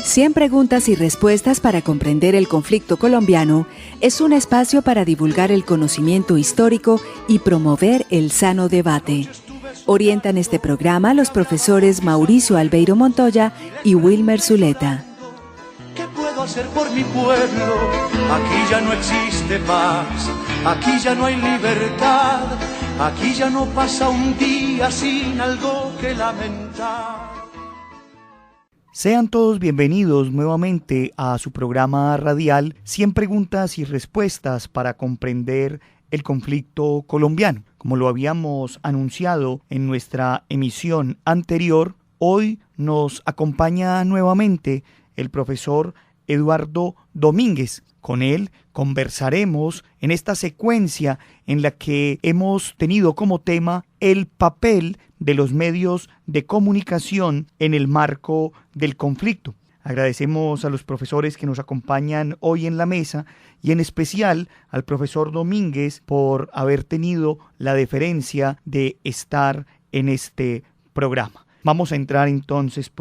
100 preguntas y respuestas para comprender el conflicto colombiano es un espacio para divulgar el conocimiento histórico y promover el sano debate. Orientan este programa los profesores Mauricio Albeiro Montoya y Wilmer Zuleta. ¿Qué puedo hacer por mi pueblo? Aquí ya no existe paz, aquí ya no hay libertad, aquí ya no pasa un día sin algo que lamentar. Sean todos bienvenidos nuevamente a su programa radial 100 preguntas y respuestas para comprender el conflicto colombiano. Como lo habíamos anunciado en nuestra emisión anterior, hoy nos acompaña nuevamente el profesor Eduardo Domínguez. Con él conversaremos en esta secuencia en la que hemos tenido como tema el papel de los medios de comunicación en el marco del conflicto. Agradecemos a los profesores que nos acompañan hoy en la mesa y en especial al profesor Domínguez por haber tenido la deferencia de estar en este programa. Vamos a entrar entonces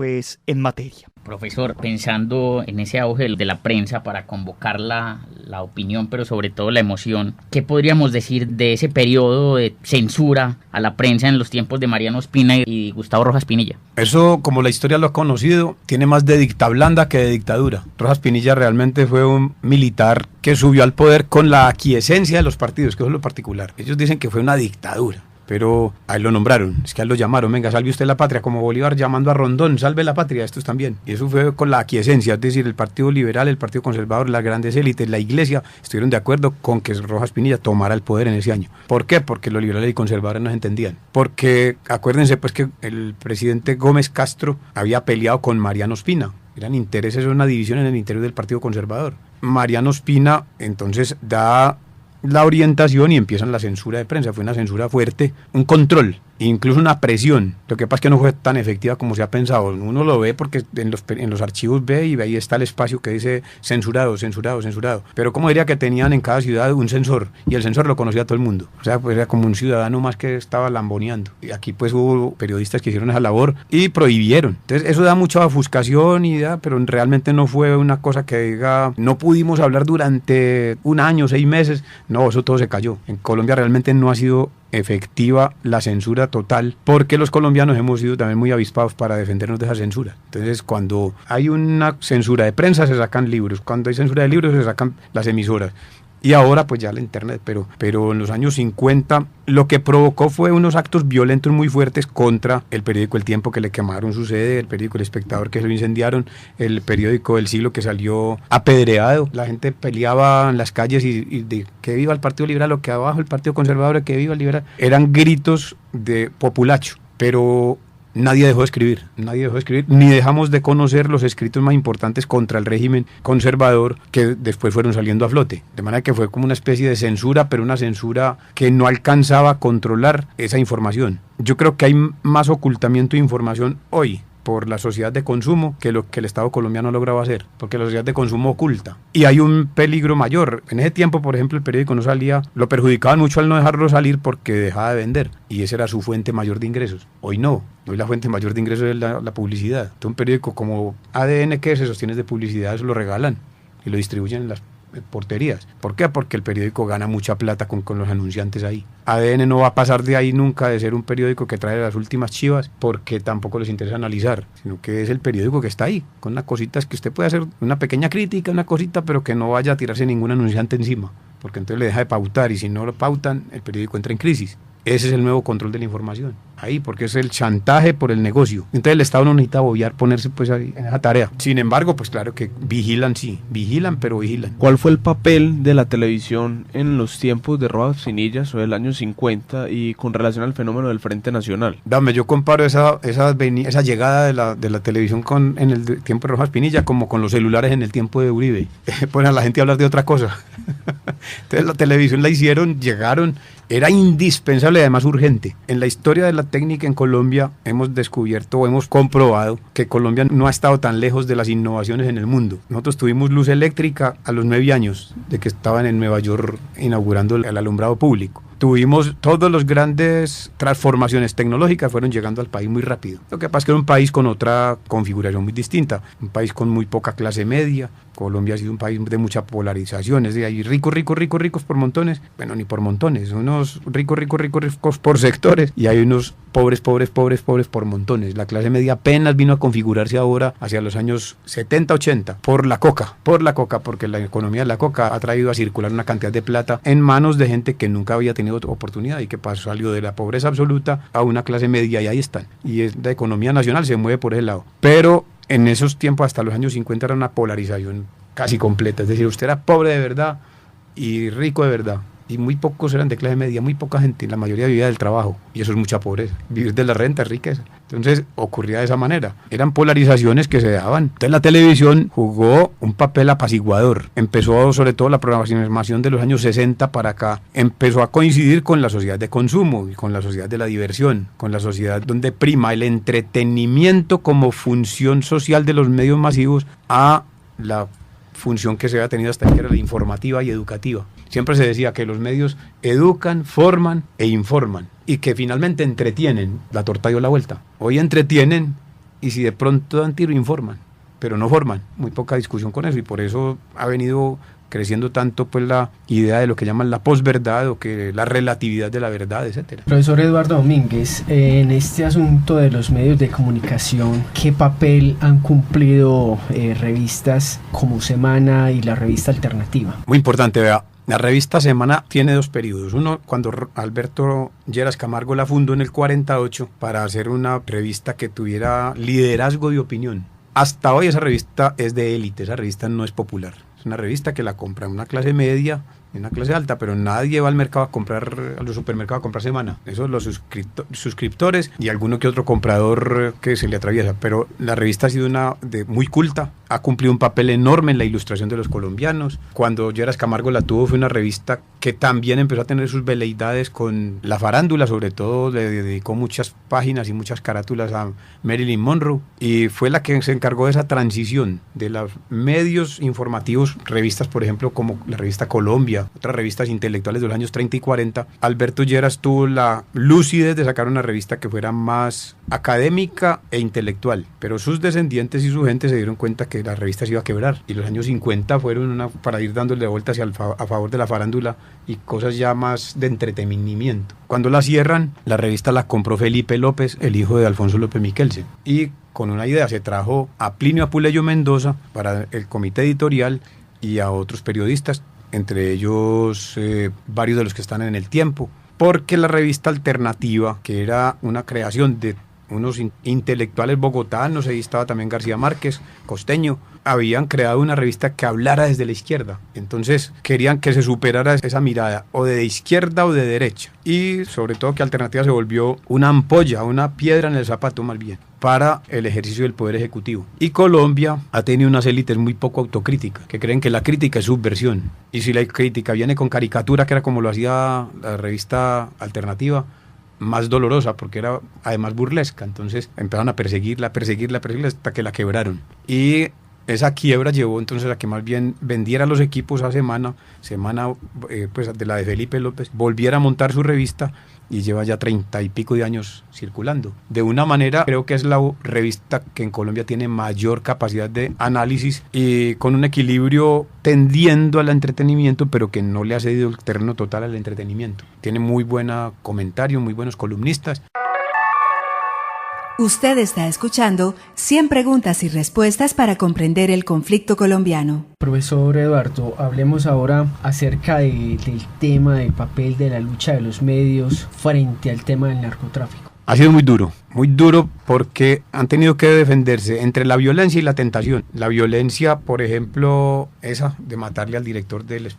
en materia. Profesor, pensando en ese auge de la prensa para convocar la opinión, pero sobre todo la emoción, ¿qué podríamos decir de ese periodo de censura a la prensa en los tiempos de Mariano Ospina y Gustavo Rojas Pinilla? Eso, como la historia lo ha conocido, tiene más de dictablanda que de dictadura. Rojas Pinilla realmente fue un militar que subió al poder con la aquiescencia de los partidos, que eso es lo particular. Ellos dicen que fue una dictadura. Pero ahí lo nombraron, es que a él lo llamaron, venga, salve usted la patria, como Bolívar llamando a Rondón, salve la patria, estos también. Y eso fue con la aquiescencia, es decir, el Partido Liberal, el Partido Conservador, las grandes élites, la Iglesia, estuvieron de acuerdo con que Rojas Pinilla tomara el poder en ese año. ¿Por qué? Porque los liberales y conservadores no se entendían. Porque acuérdense pues que el presidente Gómez Castro había peleado con Mariano Ospina. Eran intereses, una división en el interior del Partido Conservador. Mariano Ospina entonces da la orientación y empiezan la censura de prensa. Fue una censura fuerte, un control, incluso una presión. Lo que pasa es que no fue tan efectiva como se ha pensado. Uno lo ve porque en los archivos ve y ahí está el espacio que dice censurado, censurado, censurado. Pero como diría que tenían en cada ciudad un censor y el censor lo conocía todo el mundo. O sea, pues era como un ciudadano más que estaba lamboneando. Y aquí pues hubo periodistas que hicieron esa labor y prohibieron. Entonces eso da mucha ofuscación pero realmente no fue una cosa que diga, no pudimos hablar durante un año, 6 meses. No, eso todo se cayó. En Colombia realmente no ha sido efectiva la censura total, porque los colombianos hemos sido también muy avispados para defendernos de esa censura. Entonces, cuando hay una censura de prensa, se sacan libros. Cuando hay censura de libros, se sacan las emisoras. Y ahora pues ya la internet, pero en los años 50 lo que provocó fue unos actos violentos muy fuertes contra el periódico El Tiempo, que le quemaron su sede, el periódico El Espectador, que se lo incendiaron, el periódico El Siglo, que salió apedreado. La gente peleaba en las calles y de que viva el Partido Liberal, o que abajo el Partido Conservador, que viva el Liberal. Eran gritos de populacho, pero nadie dejó de escribir, ni dejamos de conocer los escritos más importantes contra el régimen conservador que después fueron saliendo a flote. De manera que fue como una especie de censura, pero una censura que no alcanzaba a controlar esa información. Yo creo que hay más ocultamiento de información hoy por la sociedad de consumo que lo que el Estado colombiano lograba hacer, porque la sociedad de consumo oculta. Y hay un peligro mayor. En ese tiempo, por ejemplo, el periódico no salía, lo perjudicaban mucho al no dejarlo salir porque dejaba de vender, y esa era su fuente mayor de ingresos. Hoy no, hoy la fuente mayor de ingresos es la publicidad. Entonces, un periódico como ADN, que se sostiene de publicidad, eso lo regalan y lo distribuyen en las porterías. ¿Por qué? Porque el periódico gana mucha plata con los anunciantes ahí. ADN no va a pasar de ahí nunca de ser un periódico que trae las últimas chivas, porque tampoco les interesa analizar, sino que es el periódico que está ahí, con unas cositas que usted puede hacer una pequeña crítica, una cosita, pero que no vaya a tirarse ningún anunciante encima, porque entonces le deja de pautar, y si no lo pautan, el periódico entra en crisis. Ese es el nuevo control de la información, ahí, porque es el chantaje por el negocio. Entonces el Estado no necesita ponerse pues ahí en esa tarea. Sin embargo, pues claro que vigilan, pero vigilan. ¿Cuál fue el papel de la televisión en los tiempos de Rojas Pinilla o del año 50 y con relación al fenómeno del Frente Nacional? Yo comparo esa llegada de la televisión en el tiempo de Rojas Pinilla como con los celulares en el tiempo de Uribe. Ponen a la gente a hablar de otra cosa. Entonces la televisión la hicieron, llegaron, era indispensable y además urgente. En la historia de la técnica en Colombia hemos comprobado que Colombia no ha estado tan lejos de las innovaciones en el mundo. Nosotros tuvimos luz eléctrica a los 9 años de que estaban en Nueva York inaugurando el alumbrado público. tuvimos todas las grandes transformaciones tecnológicas fueron llegando al país muy rápido. Lo que pasa es que era un país con otra configuración muy distinta, un país con muy poca clase media. Colombia ha sido un país de mucha polarización, es decir, hay ricos por montones, bueno, ni por montones, unos ricos por sectores, y hay unos pobres por montones. La clase media apenas vino a configurarse ahora hacia los años 70, 80, por la coca, porque la economía de la coca ha traído a circular una cantidad de plata en manos de gente que nunca había tenido oportunidad y que salió de la pobreza absoluta a una clase media, y ahí están. Y la economía nacional se mueve por ese lado. Pero en esos tiempos, hasta los años 50, era una polarización casi completa. Es decir, usted era pobre de verdad y rico de verdad. Y muy pocos eran de clase media, muy poca gente, la mayoría vivía del trabajo, y eso es mucha pobreza. Vivir de la renta es riqueza. Entonces ocurría de esa manera. Eran polarizaciones que se daban. Entonces la televisión jugó un papel apaciguador. Empezó, sobre todo la programación de los años 60 para acá, empezó a coincidir con la sociedad de consumo y con la sociedad de la diversión, con la sociedad donde prima el entretenimiento como función social de los medios masivos a la función que se había tenido hasta ahí, que era la informativa y educativa. Siempre se decía que los medios educan, forman e informan, y que finalmente entretienen. La torta dio la vuelta. Hoy entretienen, y si de pronto dan tiro, informan, pero no forman. Muy poca discusión con eso, y por eso ha venido creciendo tanto pues la idea de lo que llaman la posverdad, o que la relatividad de la verdad, etcétera. Profesor Eduardo Domínguez, en este asunto de los medios de comunicación, ¿qué papel han cumplido revistas como Semana y la revista Alternativa? Muy importante, vea. La revista Semana tiene dos periodos. Uno, cuando Alberto Lleras Camargo la fundó en el 48 para hacer una revista que tuviera liderazgo de opinión. Hasta hoy esa revista es de élite, esa revista no es popular. Es una revista que la compra una clase media y una clase alta, pero nadie va al mercado a comprar, a los supermercados a comprar Semana. Eso los suscriptores y alguno que otro comprador que se le atraviesa. Pero la revista ha sido muy culta, ha cumplido un papel enorme en la ilustración de los colombianos. Cuando Lleras Camargo la tuvo, fue una revista que también empezó a tener sus veleidades con la farándula, sobre todo le dedicó muchas páginas y muchas carátulas a Marilyn Monroe, y fue la que se encargó de esa transición de los medios informativos, revistas por ejemplo como la revista Colombia, otras revistas intelectuales de los años 30 y 40. Alberto Lleras tuvo la lucidez de sacar una revista que fuera más académica e intelectual, pero sus descendientes y su gente se dieron cuenta que la revista se iba a quebrar, y los años 50 fueron para ir dándole vuelta a favor de la farándula y cosas ya más de entretenimiento. Cuando la cierran, la revista la compró Felipe López, el hijo de Alfonso López Miquelsen, y con una idea se trajo a Plinio Apuleyo Mendoza para el comité editorial y a otros periodistas, entre ellos varios de los que están en El Tiempo, porque la revista Alternativa, que era una creación de unos intelectuales bogotanos, ahí estaba también García Márquez, costeño, habían creado una revista que hablara desde la izquierda. Entonces querían que se superara esa mirada, o de izquierda o de derecha, y sobre todo que Alternativa se volvió una ampolla, una piedra en el zapato más bien, para el ejercicio del poder ejecutivo. Y Colombia ha tenido unas élites muy poco autocríticas, que creen que la crítica es subversión, y si la crítica viene con caricatura, que era como lo hacía la revista Alternativa, más dolorosa, porque era además burlesca. Entonces empezaron a perseguirla hasta que la quebraron, y esa quiebra llevó entonces a que más bien vendiera los equipos a Semana, pues de la de Felipe López, volviera a montar su revista, y lleva ya 30 y pico de años circulando. De una manera, creo que es la revista que en Colombia tiene mayor capacidad de análisis, y con un equilibrio tendiendo al entretenimiento, pero que no le ha cedido el terreno total al entretenimiento. Tiene muy buen comentario, muy buenos columnistas. Usted está escuchando 100 preguntas y respuestas para comprender el conflicto colombiano. Profesor Eduardo, hablemos ahora acerca del tema del papel de la lucha de los medios frente al tema del narcotráfico. Ha sido muy duro porque han tenido que defenderse entre la violencia y la tentación. La violencia, por ejemplo, esa de matarle al director del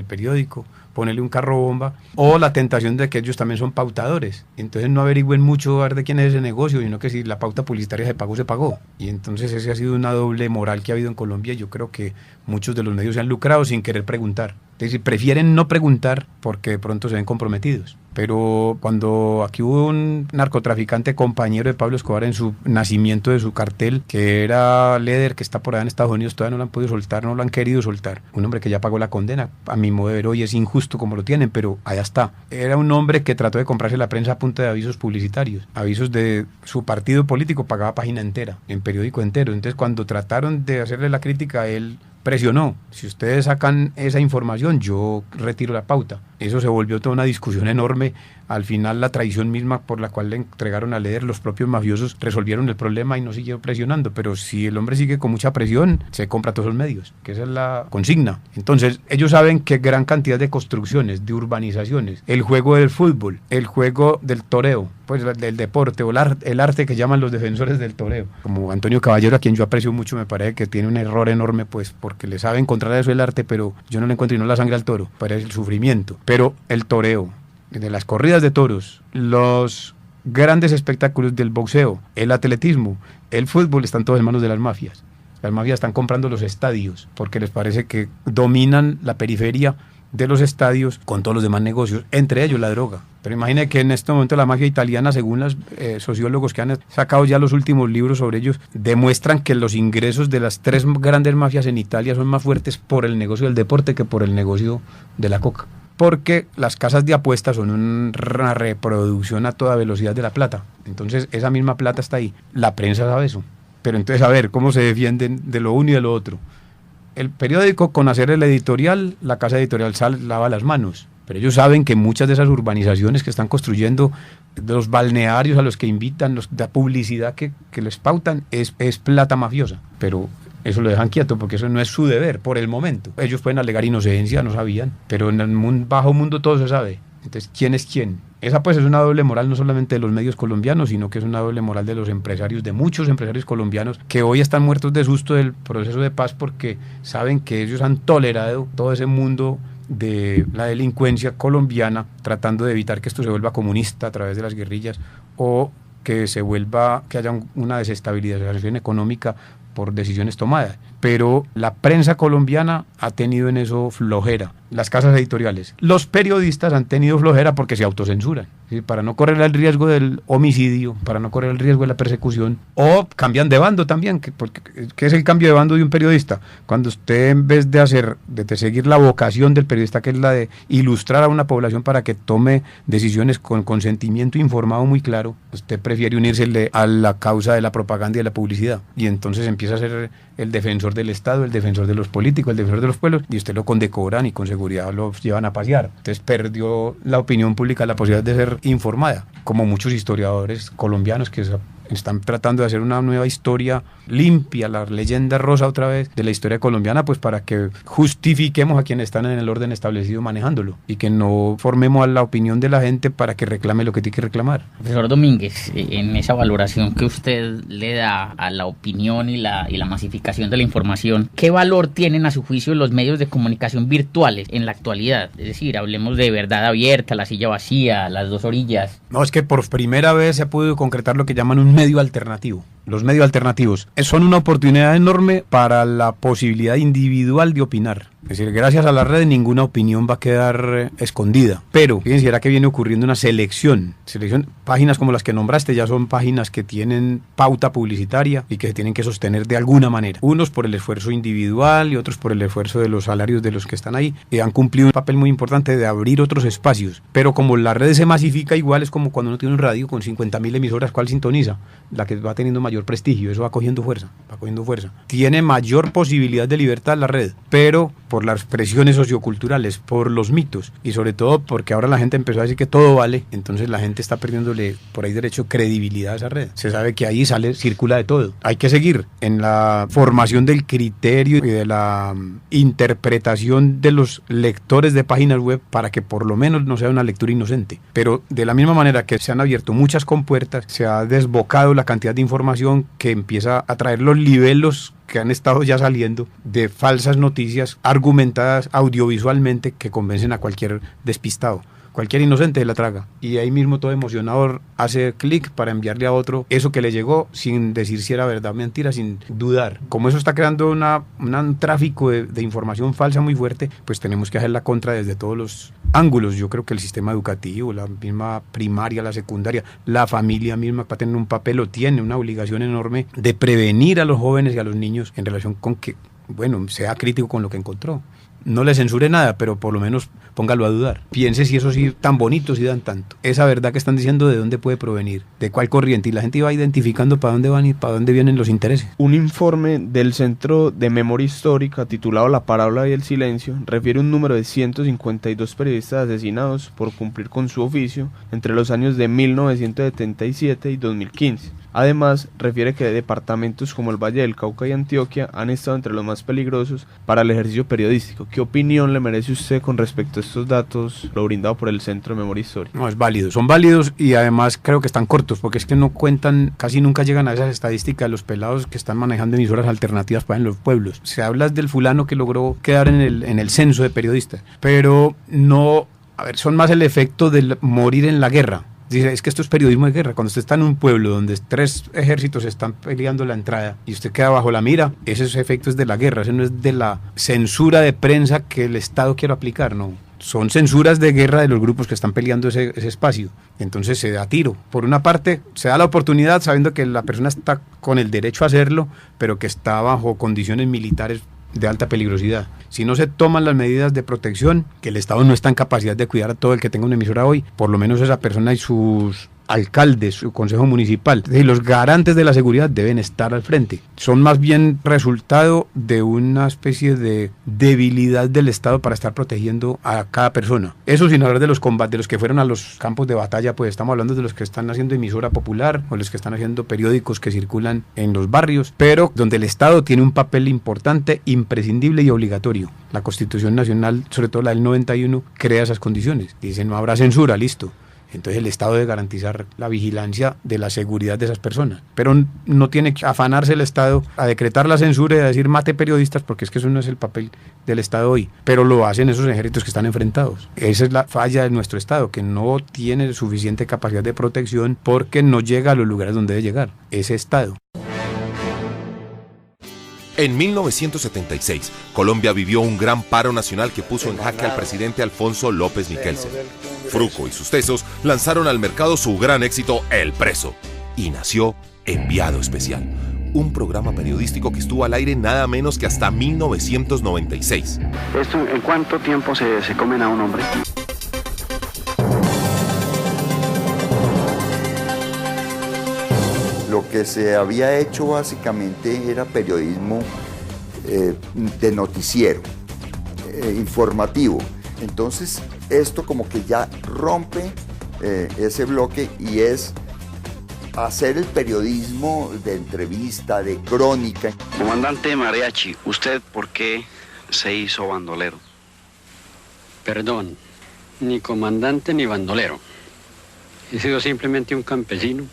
periódico, ponerle un carro bomba, o la tentación de que ellos también son pautadores. Entonces no averigüen mucho a ver de quién es ese negocio, sino que si la pauta publicitaria se pagó, se pagó. Y entonces ese ha sido una doble moral que ha habido en Colombia, y yo creo que muchos de los medios se han lucrado sin querer preguntar. Es decir, prefieren no preguntar porque de pronto se ven comprometidos. pero cuando aquí hubo un narcotraficante compañero de Pablo Escobar en su nacimiento de su cartel, que era Leder, que está por allá en Estados Unidos, todavía no lo han podido soltar, no lo han querido soltar. Un hombre que ya pagó la condena, a mi modo de ver hoy es injusto como lo tienen, pero allá está. Era un hombre que trató de comprarse la prensa a punta de avisos publicitarios, avisos de su partido político, pagaba página entera, en periódico entero. Entonces cuando trataron de hacerle la crítica, él presionó: si ustedes sacan esa información, yo retiro la pauta. Eso se volvió toda una discusión enorme. Al final la traición misma por la cual le entregaron a Leder, los propios mafiosos resolvieron el problema y no siguieron presionando. Pero si el hombre sigue con mucha presión, se compra todos los medios, que esa es la consigna. Entonces ellos saben que gran cantidad de construcciones, de urbanizaciones, el juego del fútbol, el juego del toreo, pues del deporte o el arte que llaman los defensores del toreo, como Antonio Caballero, a quien yo aprecio mucho, me parece que tiene un error enorme, pues porque le sabe encontrar eso el arte, pero yo no le encuentro y no la sangre al toro, parece el sufrimiento. Pero el toreo, de las corridas de toros, los grandes espectáculos del boxeo, el atletismo, el fútbol, están todos en manos de las mafias. Las mafias están comprando los estadios porque les parece que dominan la periferia de los estadios con todos los demás negocios, entre ellos la droga. Pero imagine que en este momento la mafia italiana, según los sociólogos que han sacado ya los últimos libros sobre ellos, demuestran que los ingresos de las 3 grandes mafias en Italia son más fuertes por el negocio del deporte que por el negocio de la coca. Porque las casas de apuestas son una reproducción a toda velocidad de la plata. Entonces esa misma plata está ahí. La prensa sabe eso. Pero entonces a ver, ¿cómo se defienden de lo uno y de lo otro? El periódico, con hacer el editorial, la casa editorial lava las manos. Pero ellos saben que muchas de esas urbanizaciones que están construyendo, de los balnearios a los que invitan, la publicidad que les pautan, es plata mafiosa. Pero eso lo dejan quieto porque eso no es su deber por el momento. Ellos pueden alegar inocencia, no sabían, pero en el bajo mundo todo se sabe. Entonces, ¿quién es quién? Esa pues es una doble moral no solamente de los medios colombianos, sino que es una doble moral de los empresarios, de muchos empresarios colombianos que hoy están muertos de susto del proceso de paz porque saben que ellos han tolerado todo ese mundo de la delincuencia colombiana, tratando de evitar que esto se vuelva comunista a través de las guerrillas o que haya una desestabilización económica por decisiones tomadas. Pero la prensa colombiana ha tenido en eso flojera. Las casas editoriales, los periodistas han tenido flojera porque se autocensuran, ¿sí? Para no correr el riesgo del homicidio, para no correr el riesgo de la persecución, o cambian de bando también. ¿Qué es el cambio de bando de un periodista? Cuando usted, en vez de seguir la vocación del periodista, que es la de ilustrar a una población para que tome decisiones con consentimiento informado muy claro, usted prefiere unirse a la causa de la propaganda y de la publicidad, y entonces empieza a ser el defensor del Estado, el defensor de los políticos, el defensor de los pueblos, y usted lo condecoran y con seguridad lo llevan a pasear. Entonces perdió la opinión pública la posibilidad de ser informada, como muchos historiadores colombianos que están tratando de hacer una nueva historia limpia, la leyenda rosa otra vez de la historia colombiana, pues para que justifiquemos a quienes están en el orden establecido manejándolo y que no formemos a la opinión de la gente para que reclame lo que tiene que reclamar. Profesor Domínguez, en esa valoración que usted le da a la opinión y la masificación de la información, ¿qué valor tienen a su juicio los medios de comunicación virtuales en la actualidad? Es decir, hablemos de Verdad Abierta, La Silla Vacía, Las Dos Orillas. No, es que por primera vez se ha podido concretar lo que llaman un medio alternativo. Los medios alternativos son una oportunidad enorme para la posibilidad individual de opinar. Es decir, gracias a las redes ninguna opinión va a quedar escondida. Pero fíjense, era que viene ocurriendo una selección. Páginas como las que nombraste ya son páginas que tienen pauta publicitaria y que se tienen que sostener de alguna manera. Unos por el esfuerzo individual y otros por el esfuerzo de los salarios de los que están ahí. Y han cumplido un papel muy importante de abrir otros espacios. Pero como la red se masifica, igual es como cuando uno tiene un radio con 50.000 emisoras, ¿cuál sintoniza? La que va teniendo mayor prestigio, eso va cogiendo fuerza. Tiene mayor posibilidad de libertad la red, pero por las presiones socioculturales, por los mitos y sobre todo porque ahora la gente empezó a decir que todo vale, entonces la gente está perdiéndole por ahí derecho credibilidad a esa red. Se sabe que ahí circula de todo. Hay que seguir en la formación del criterio y de la interpretación de los lectores de páginas web para que por lo menos no sea una lectura inocente. Pero de la misma manera que se han abierto muchas compuertas, se ha desbocado la cantidad de información que empieza a traer los libelos que han estado ya saliendo de falsas noticias argumentadas audiovisualmente que convencen a cualquier despistado. cualquier inocente se la traga. Y ahí mismo todo emocionado hace clic para enviarle a otro eso que le llegó sin decir si era verdad o mentira, sin dudar. Como eso está creando un tráfico de información falsa muy fuerte, pues tenemos que hacer la contra desde todos los ángulos. Yo creo que el sistema educativo, la misma primaria, la secundaria, la familia misma va a tener un papel o tiene una obligación enorme de prevenir a los jóvenes y a los niños en relación con que, bueno, sea crítico con lo que encontró. No le censure nada, pero por lo menos póngalo a dudar. Piense si eso sí tan bonito, si dan tanto. Esa verdad que están diciendo, ¿de dónde puede provenir? ¿De cuál corriente? Y la gente va identificando para dónde van y para dónde vienen los intereses. Un informe del Centro de Memoria Histórica titulado La Parábola y el Silencio refiere un número de 152 periodistas asesinados por cumplir con su oficio entre los años de 1977 y 2015. Además, refiere que departamentos como el Valle del Cauca y Antioquia han estado entre los más peligrosos para el ejercicio periodístico. ¿Qué opinión le merece usted con respecto a estos datos, lo brindado por el Centro de Memoria Histórica? No, es válido, son válidos y además creo que están cortos, porque es que no cuentan, casi nunca llegan a esas estadísticas de los pelados que están manejando emisoras alternativas para en los pueblos. Se habla del fulano que logró quedar en el censo de periodistas, pero no, son más el efecto de morir en la guerra. Dice, es que esto es periodismo de guerra. Cuando usted está en un pueblo donde 3 ejércitos están peleando la entrada y usted queda bajo la mira, ese efecto es de la guerra, ese no es de la censura de prensa que el Estado quiere aplicar, no. Son censuras de guerra de los grupos que están peleando ese espacio. Entonces se da tiro. Por una parte, se da la oportunidad sabiendo que la persona está con el derecho a hacerlo, pero que está bajo condiciones militares de alta peligrosidad. Si no se toman las medidas de protección, que el Estado no está en capacidad de cuidar a todo el que tenga una emisora hoy, por lo menos esa persona y sus alcaldes, su consejo municipal y los garantes de la seguridad deben estar al frente. Son más bien resultado de una especie de debilidad del Estado para estar protegiendo a cada persona. Eso sin hablar de los combates, de los que fueron a los campos de batalla, pues estamos hablando de los que están haciendo emisora popular o los que están haciendo periódicos que circulan en los barrios, pero donde el Estado tiene un papel importante, imprescindible y obligatorio. La Constitución Nacional, sobre todo la del 91, crea esas condiciones. Dice, no habrá censura, listo. Entonces el Estado debe garantizar la vigilancia de la seguridad de esas personas. Pero no tiene que afanarse el Estado a decretar la censura y a decir mate periodistas, porque es que eso no es el papel del Estado hoy. Pero lo hacen esos ejércitos que están enfrentados. Esa es la falla de nuestro Estado, que no tiene suficiente capacidad de protección porque no llega a los lugares donde debe llegar ese Estado. En 1976, Colombia vivió un gran paro nacional que puso en jaque al presidente Alfonso López Miquelsen. Fruco y sus tesos lanzaron al mercado su gran éxito El Preso, y nació Enviado Especial, un programa periodístico que estuvo al aire nada menos que hasta 1996. ¿Esto en cuánto tiempo se comen a un hombre? Lo que se había hecho básicamente era periodismo de noticiero, informativo. Entonces esto como que ya rompe ese bloque y es hacer el periodismo de entrevista, de crónica. Comandante Mariachi, ¿usted por qué se hizo bandolero? Perdón, ni comandante ni bandolero. He sido simplemente un campesino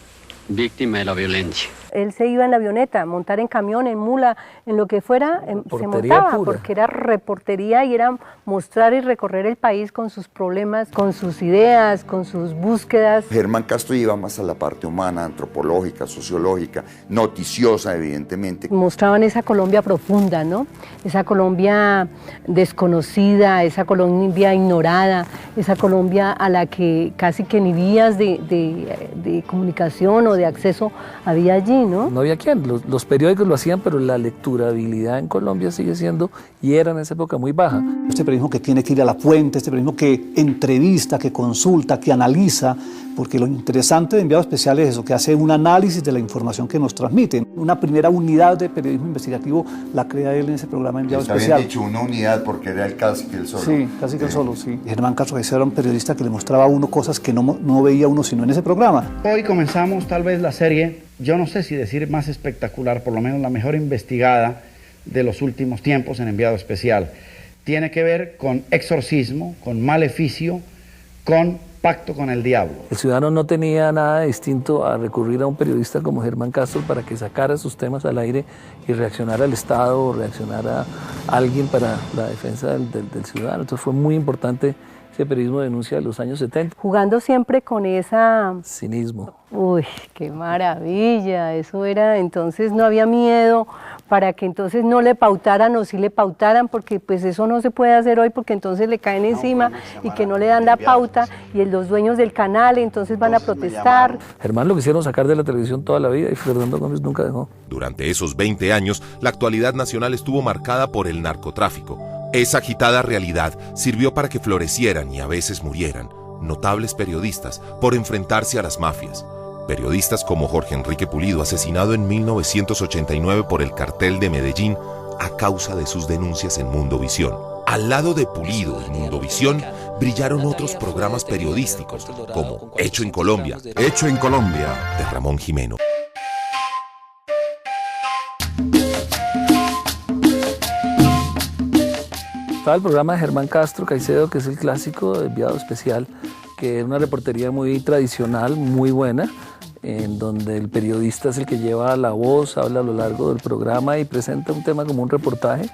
víctima de la violencia. Él se iba en la avioneta, montar en camión, en mula, en lo que fuera, se montaba, pura. Porque era reportería y era mostrar y recorrer el país con sus problemas, con sus ideas, con sus búsquedas. Germán Castro iba más a la parte humana, antropológica, sociológica, noticiosa, evidentemente. Mostraban esa Colombia profunda, ¿no? Esa Colombia desconocida, esa Colombia ignorada, esa Colombia a la que casi que ni vías de comunicación o de acceso había allí. ¿No había quien, los periódicos lo hacían, pero la lecturabilidad en Colombia sigue siendo, y era en esa época, muy baja. Este periodismo que tiene que ir a la fuente, este periodismo que entrevista, que consulta, que analiza, porque lo interesante de Enviado Especial es eso, que hace un análisis de la información que nos transmiten. Una primera unidad de periodismo investigativo la crea él en ese programa Enviado Especial. Está bien dicho, una unidad, porque era el casi que él solo. Sí, casi que él solo, sí. Germán Castro era un periodista que le mostraba a uno cosas que no veía uno sino en ese programa. Hoy comenzamos tal vez la serie, yo no sé si decir más espectacular, por lo menos la mejor investigada de los últimos tiempos en Enviado Especial. Tiene que ver con exorcismo, con maleficio, con pacto con el diablo. El ciudadano no tenía nada distinto a recurrir a un periodista como Germán Castro para que sacara sus temas al aire y reaccionara al Estado o reaccionara a alguien para la defensa del ciudadano. Entonces fue muy importante ese periodismo de denuncia de los años 70. Jugando siempre con esa... cinismo. Uy, qué maravilla, eso era, entonces no había miedo para que entonces no le pautaran o sí le pautaran, porque pues eso no se puede hacer hoy porque entonces le caen encima y que no le dan la pauta y los dueños del canal entonces van a protestar. Germán lo quisieron sacar de la televisión toda la vida y Fernando Gómez nunca dejó. Durante esos 20 años, la actualidad nacional estuvo marcada por el narcotráfico. Esa agitada realidad sirvió para que florecieran y a veces murieran notables periodistas por enfrentarse a las mafias. Periodistas como Jorge Enrique Pulido, asesinado en 1989 por el cartel de Medellín a causa de sus denuncias en Mundovisión. Al lado de Pulido y Mundovisión brillaron otros programas periodísticos como Hecho en Colombia, de Ramón Jimeno. Estaba el programa de Germán Castro Caicedo, que es el clásico de Enviado Especial, que es una reportería muy tradicional, muy buena, en donde el periodista es el que lleva la voz, habla a lo largo del programa y presenta un tema como un reportaje,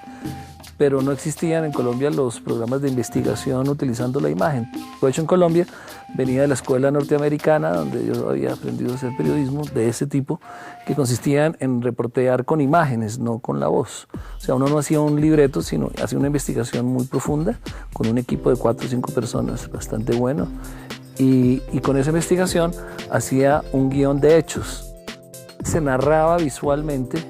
pero no existían en Colombia los programas de investigación utilizando la imagen. Lo hecho en Colombia, venía de la escuela norteamericana, donde yo había aprendido a hacer periodismo de ese tipo, que consistían en reportear con imágenes, no con la voz. O sea, uno no hacía un libreto, sino hacía una investigación muy profunda, con un equipo de 4 o 5 personas bastante bueno, y con esa investigación hacía un guión de hechos. Se narraba visualmente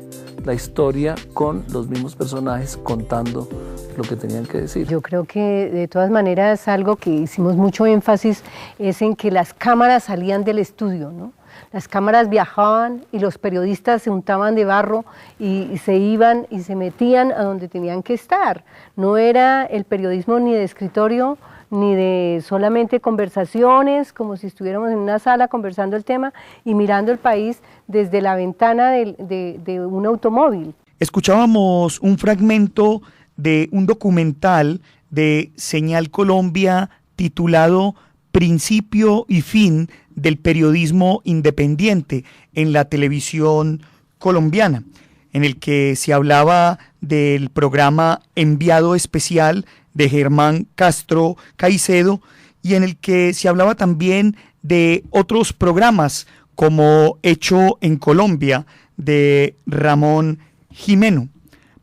la historia con los mismos personajes contando lo que tenían que decir. Yo creo que de todas maneras algo que hicimos mucho énfasis es en que las cámaras salían del estudio, ¿no? Las cámaras viajaban y los periodistas se untaban de barro y se iban y se metían a donde tenían que estar. No era el periodismo ni de escritorio, ni de solamente conversaciones, como si estuviéramos en una sala conversando el tema y mirando el país desde la ventana de un automóvil. Escuchábamos un fragmento de un documental de Señal Colombia titulado Principio y fin del periodismo independiente en la televisión colombiana, en el que se hablaba del programa Enviado Especial de Germán Castro Caicedo y en el que se hablaba también de otros programas como Hecho en Colombia de Ramón Jimeno.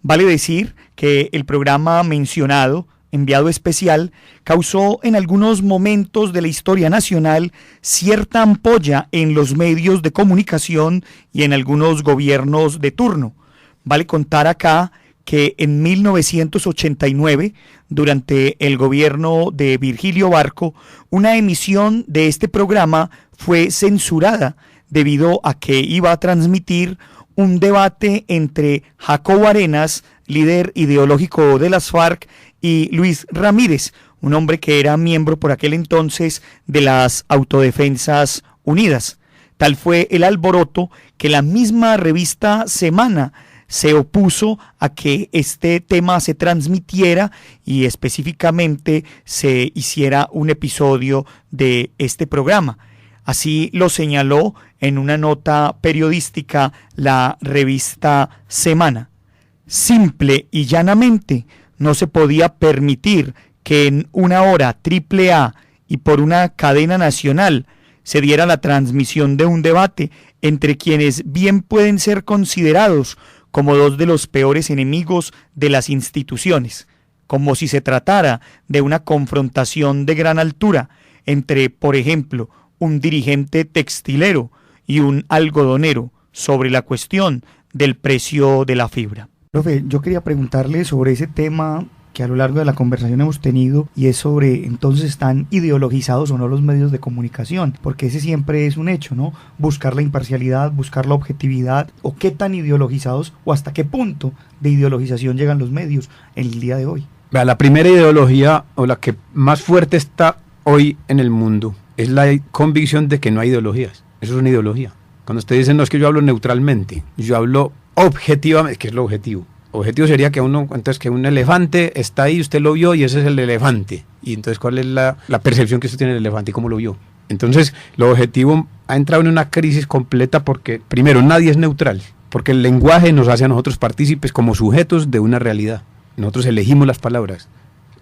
Vale decir que el programa mencionado, Enviado Especial, causó en algunos momentos de la historia nacional cierta ampolla en los medios de comunicación y en algunos gobiernos de turno. Vale contar acá que en 1989, durante el gobierno de Virgilio Barco, una emisión de este programa fue censurada debido a que iba a transmitir un debate entre Jacobo Arenas, líder ideológico de las FARC, y Luis Ramírez, un hombre que era miembro por aquel entonces de las Autodefensas Unidas. Tal fue el alboroto que la misma revista Semana se opuso a que este tema se transmitiera y específicamente se hiciera un episodio de este programa. Así lo señaló en una nota periodística la revista Semana. Simple y llanamente no se podía permitir que en una hora AAA y por una cadena nacional se diera la transmisión de un debate entre quienes bien pueden ser considerados como dos de los peores enemigos de las instituciones, como si se tratara de una confrontación de gran altura entre, por ejemplo, un dirigente textilero y un algodonero sobre la cuestión del precio de la fibra. Profe, yo quería preguntarle sobre ese tema que a lo largo de la conversación hemos tenido y es sobre entonces están ideologizados o no los medios de comunicación, porque ese siempre es un hecho, ¿no? Buscar la imparcialidad, buscar la objetividad, o qué tan ideologizados o hasta qué punto de ideologización llegan los medios en el día de hoy. La primera ideología o la que más fuerte está hoy en el mundo es la convicción de que no hay ideologías. Eso es una ideología. Cuando usted dice no es que yo hablo neutralmente, yo hablo objetivamente, que es lo objetivo. Objetivo sería que que un elefante está ahí, usted lo vio y ese es el elefante. Y entonces, ¿cuál es la percepción que usted tiene del elefante y cómo lo vio? Entonces, lo objetivo ha entrado en una crisis completa porque, primero, nadie es neutral, porque el lenguaje nos hace a nosotros partícipes como sujetos de una realidad. Nosotros elegimos las palabras.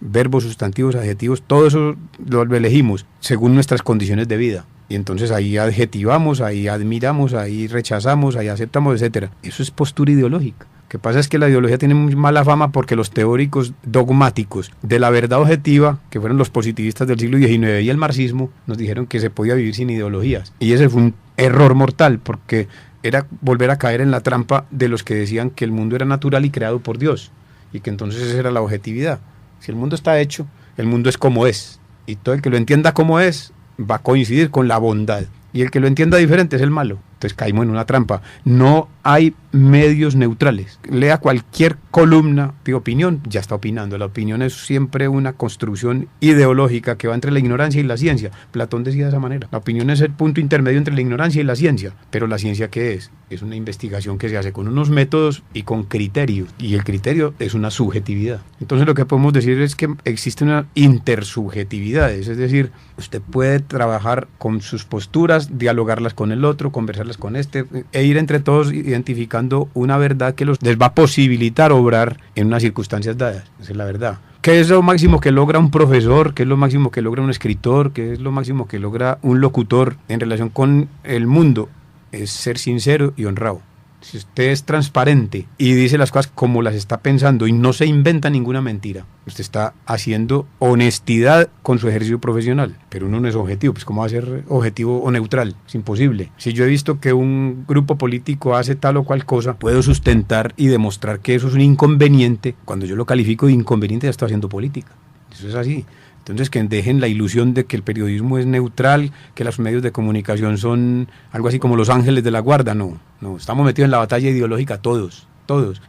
verbos, sustantivos, adjetivos, todo eso lo elegimos según nuestras condiciones de vida. Y entonces ahí adjetivamos, ahí admiramos, ahí rechazamos, ahí aceptamos, etcétera. Eso es postura ideológica. Lo que pasa es que la ideología tiene muy mala fama porque los teóricos dogmáticos de la verdad objetiva, que fueron los positivistas del siglo XIX y el marxismo, nos dijeron que se podía vivir sin ideologías. Y ese fue un error mortal, porque era volver a caer en la trampa de los que decían que el mundo era natural y creado por Dios, y que entonces esa era la objetividad. Si el mundo está hecho, el mundo es como es, y todo el que lo entienda como es va a coincidir con la bondad, y el que lo entienda diferente es el malo. Entonces caímos en una trampa. No hay medios neutrales. Lea cualquier columna de opinión, ya está opinando. La opinión es siempre una construcción ideológica que va entre la ignorancia y la ciencia. Platón decía de esa manera. La opinión es el punto intermedio entre la ignorancia y la ciencia. Pero la ciencia, ¿qué es? Es una investigación que se hace con unos métodos y con criterios. Y el criterio es una subjetividad. Entonces lo que podemos decir es que existe una intersubjetividad. Es decir, usted puede trabajar con sus posturas, dialogarlas con el otro, conversarlas con este, e ir entre todos identificando una verdad que les va a posibilitar obrar en unas circunstancias dadas. Esa es la verdad. ¿Qué es lo máximo que logra un profesor? ¿Qué es lo máximo que logra un escritor? ¿Qué es lo máximo que logra un locutor en relación con el mundo? Es ser sincero y honrado. Si usted es transparente y dice las cosas como las está pensando y no se inventa ninguna mentira, usted está haciendo honestidad con su ejercicio profesional. Pero uno no es objetivo, pues ¿cómo va a ser objetivo o neutral? Es imposible. Si yo he visto que un grupo político hace tal o cual cosa, puedo sustentar y demostrar que eso es un inconveniente. Cuando yo lo califico de inconveniente, ya estoy haciendo política. Eso es así. Entonces que dejen la ilusión de que el periodismo es neutral, que los medios de comunicación son algo así como los ángeles de la guarda. No, estamos metidos en la batalla ideológica todos.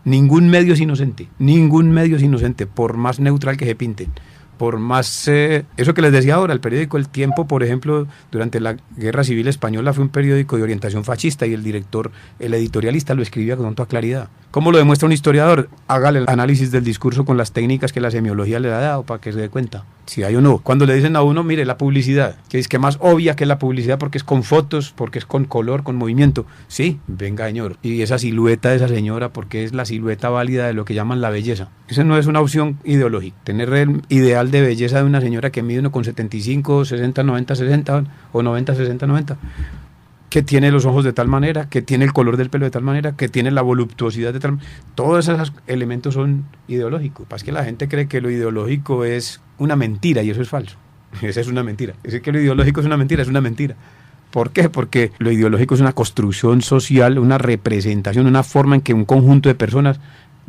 Ningún medio es inocente, por más neutral que se pinten. Por más, eso que les decía ahora, el periódico El Tiempo, por ejemplo, durante la Guerra Civil Española fue un periódico de orientación fascista y el director, el editorialista, lo escribía con toda claridad. ¿Cómo lo demuestra un historiador? Hágale el análisis del discurso con las técnicas que la semiología le ha dado para que se dé cuenta si hay o no. Cuando le dicen a uno, mire, la publicidad, que es que más obvia que la publicidad porque es con fotos, porque es con color, con movimiento. Sí, venga señor. Y esa silueta de esa señora, porque es la silueta válida de lo que llaman la belleza. Esa no es una opción ideológica. Tener el ideal de belleza de una señora que mide 1,75, 60, 90, 60 o 90, 60, 90. Que tiene los ojos de tal manera, que tiene el color del pelo de tal manera, que tiene la voluptuosidad de tal manera. Todos esos elementos son ideológicos. Pasa que la gente cree que lo ideológico es una mentira y eso es falso. Esa es una mentira. Es que lo ideológico es una mentira. ¿Por qué? Porque lo ideológico es una construcción social, una representación, una forma en que un conjunto de personas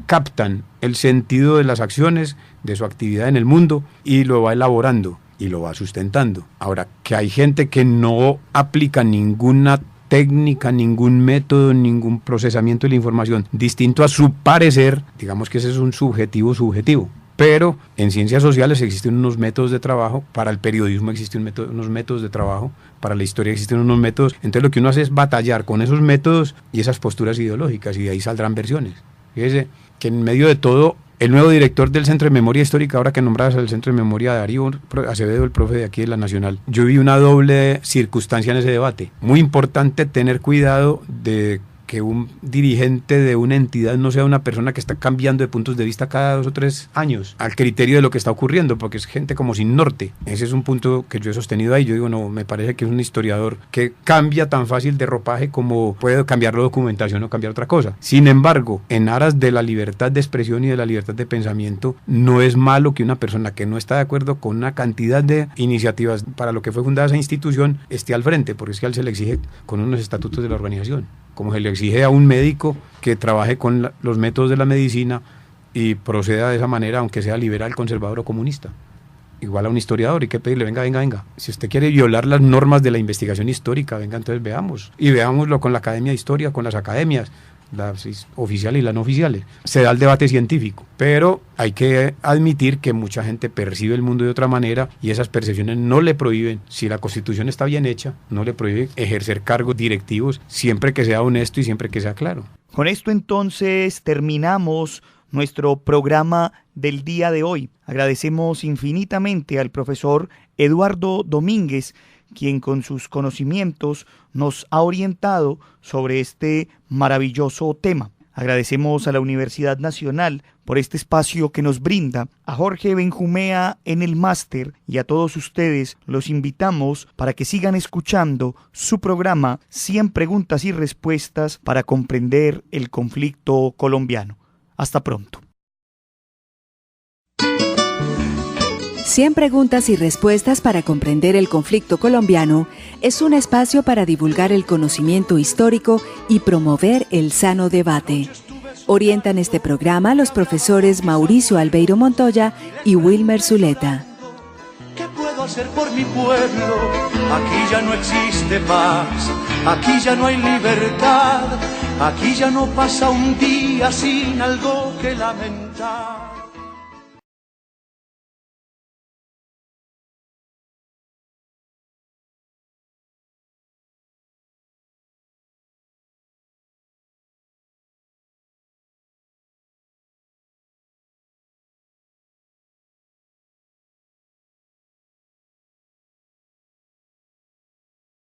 captan el sentido de las acciones, de su actividad en el mundo y lo va elaborando y lo va sustentando. Ahora, que hay gente que no aplica ninguna técnica, ningún método, ningún procesamiento de la información distinto a su parecer, digamos que ese es un subjetivo. Pero en ciencias sociales existen unos métodos de trabajo, para el periodismo existen unos métodos de trabajo, para la historia existen unos métodos. Entonces lo que uno hace es batallar con esos métodos y esas posturas ideológicas y de ahí saldrán versiones. Fíjese que en medio de todo, el nuevo director del Centro de Memoria Histórica, ahora que nombrabas al Centro de Memoria, Darío Acevedo, el profe de aquí de la Nacional, yo vi una doble circunstancia en ese debate. Muy importante tener cuidado de que un dirigente de una entidad no sea una persona que está cambiando de puntos de vista cada 2 o 3 años al criterio de lo que está ocurriendo, porque es gente como sin norte. Ese es un punto que yo he sostenido ahí. Yo digo, no, me parece que es un historiador que cambia tan fácil de ropaje como puede cambiar la documentación o cambiar otra cosa. Sin embargo, en aras de la libertad de expresión y de la libertad de pensamiento, no es malo que una persona que no está de acuerdo con una cantidad de iniciativas para lo que fue fundada esa institución esté al frente, porque es que a él se le exige con unos estatutos de la organización, como se le exige a un médico que trabaje con los métodos de la medicina y proceda de esa manera, aunque sea liberal, conservador o comunista. Igual a un historiador, hay que pedirle, venga. Si usted quiere violar las normas de la investigación histórica, venga, entonces veamos. Y veámoslo con la Academia de Historia, con las academias, las oficiales y las no oficiales. Se da el debate científico, pero hay que admitir que mucha gente percibe el mundo de otra manera y esas percepciones no le prohíben, si la Constitución está bien hecha, no le prohíbe ejercer cargos directivos siempre que sea honesto y siempre que sea claro. Con esto entonces terminamos nuestro programa del día de hoy. Agradecemos infinitamente al profesor Eduardo Domínguez, quien con sus conocimientos nos ha orientado sobre este maravilloso tema. Agradecemos a la Universidad Nacional por este espacio que nos brinda, a Jorge Benjumea en el máster y a todos ustedes los invitamos para que sigan escuchando su programa 100 preguntas y respuestas para comprender el conflicto colombiano. Hasta pronto. 100 preguntas y respuestas para comprender el conflicto colombiano es un espacio para divulgar el conocimiento histórico y promover el sano debate. Orientan este programa los profesores Mauricio Albeiro Montoya y Wilmer Zuleta. ¿Qué puedo hacer por mi pueblo? Aquí ya no existe paz, aquí ya no hay libertad, aquí ya no pasa un día sin algo que lamentar.